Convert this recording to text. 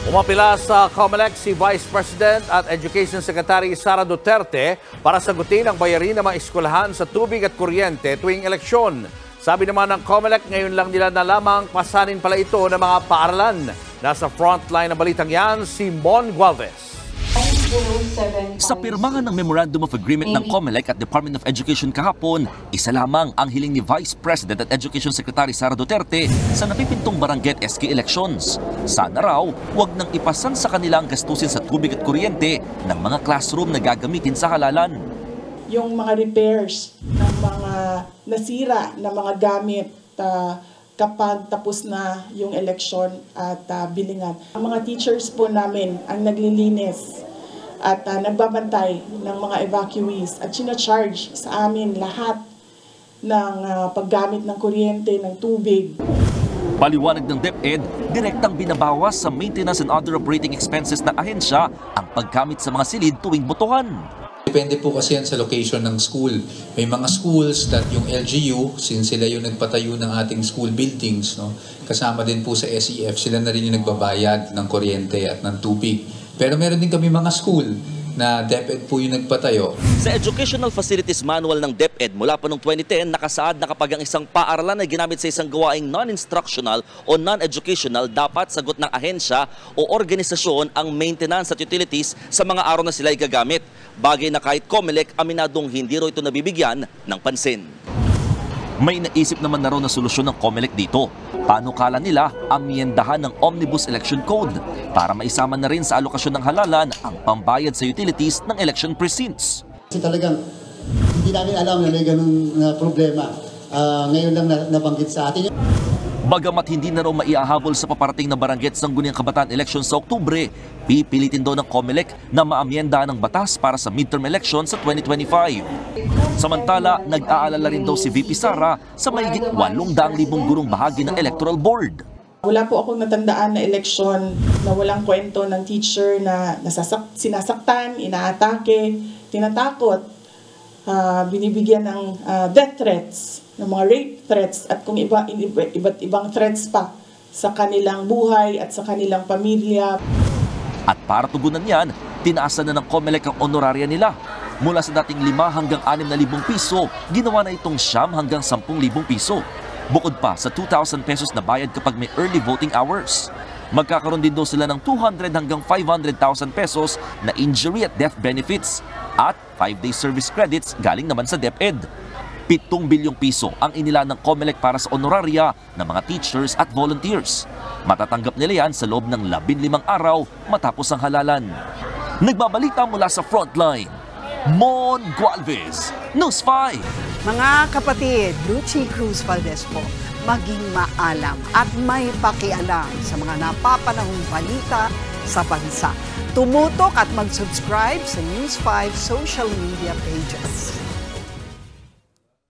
Umapila sa COMELEC si Vice President at Education Secretary Sara Duterte para sagutin ang bayarin ng mga eskwelahan sa tubig at kuryente tuwing eleksyon. Sabi naman ng COMELEC, ngayon lang nila nalamang pasanin pala ito ng mga paaralan. Nasa frontline ng balitang yan, si Mon Gualvez. Sa pirmahan ng Memorandum of Agreement ng COMELEC at Department of Education kahapon, isa lamang ang hiling ni Vice President at Education Secretary Sara Duterte sa napipintong barangay SK elections. Sana raw, huwag nang ipasan sa kanila ang gastusin sa tubig at kuryente ng mga classroom na gagamitin sa halalan. Yung mga repairs ng mga nasira na mga gamit kapag tapos na yung election at bilingan. Ang mga teachers po namin ang naglilinis at nagbabantay ng mga evacuees at sinacharge sa amin lahat ng paggamit ng kuryente, ng tubig. Paliwanag ng DepEd, direktang binabawas sa maintenance and other operating expenses ng ahensya ang paggamit sa mga silid tuwing botohan. Depende po kasi yan sa location ng school. May mga schools that yung LGU, since sila yung nagpatayo ng ating school buildings, no, kasama din po sa SEF, sila na rin yung nagbabayad ng kuryente at ng tubig. Pero meron din kami mga school na DepEd po yung nagpatayo. Sa Educational Facilities Manual ng DepEd mula pa noong 2010, nakasaad na kapag ang isang paaralan ay ginamit sa isang gawaing non-instructional o non-educational, dapat sagot ng ahensya o organisasyon ang maintenance at utilities sa mga araw na sila ay gagamit. Bagay na kahit COMELEC, aminadong hindi raw ito nabibigyan ng pansin. May naisip naman na raw na solusyon ng COMELEC dito. Panukala nila amyendahan ng Omnibus Election Code para maisama na rin sa alokasyon ng halalan ang pambayad sa utilities ng election precincts. Kasi talagang hindi namin alam na may ganung problema. Ngayon lang nabanggit sa atin. Bagamat hindi na raw maiahabol sa paparating na Barangay at Sangguniang Kabataan election sa Oktubre, pipilitin daw ng COMELEC na maamyenda ng batas para sa midterm election sa 2025. Samantala, nag-aalala rin daw si VP Sara sa mahigit 800,000 gurong bahagi ng Electoral Board. Wala po akong natandaan na eleksyon na walang kwento ng teacher na sinasaktan, inaatake, tinatakot, binibigyan ng death threats, ng mga rape threats at kung iba't ibang threats pa sa kanilang buhay at sa kanilang pamilya. At para tugunan yan, tinaasan na ng COMELEC ang honoraria nila. Mula sa dating 5 hanggang 6,000 piso, ginawa na itong 9 hanggang 10,000 piso. Bukod pa sa 2,000 pesos na bayad kapag may early voting hours. Magkakaroon din daw sila ng 200 hanggang 500,000 pesos na injury at death benefits at 5-day service credits galing naman sa DepEd. 7 bilyong piso ang inila ng COMELEC para sa honoraria ng mga teachers at volunteers. Matatanggap nila yan sa loob ng 15 araw matapos ang halalan. Nagbabalita mula sa frontline, Mon Gualvez, News 5. Mga kapatid, Lucy Cruz Valdez po, maging maalam at may pakialam sa mga napapanahong balita sa bansa. Tumutok at mag-subscribe sa News 5 social media pages.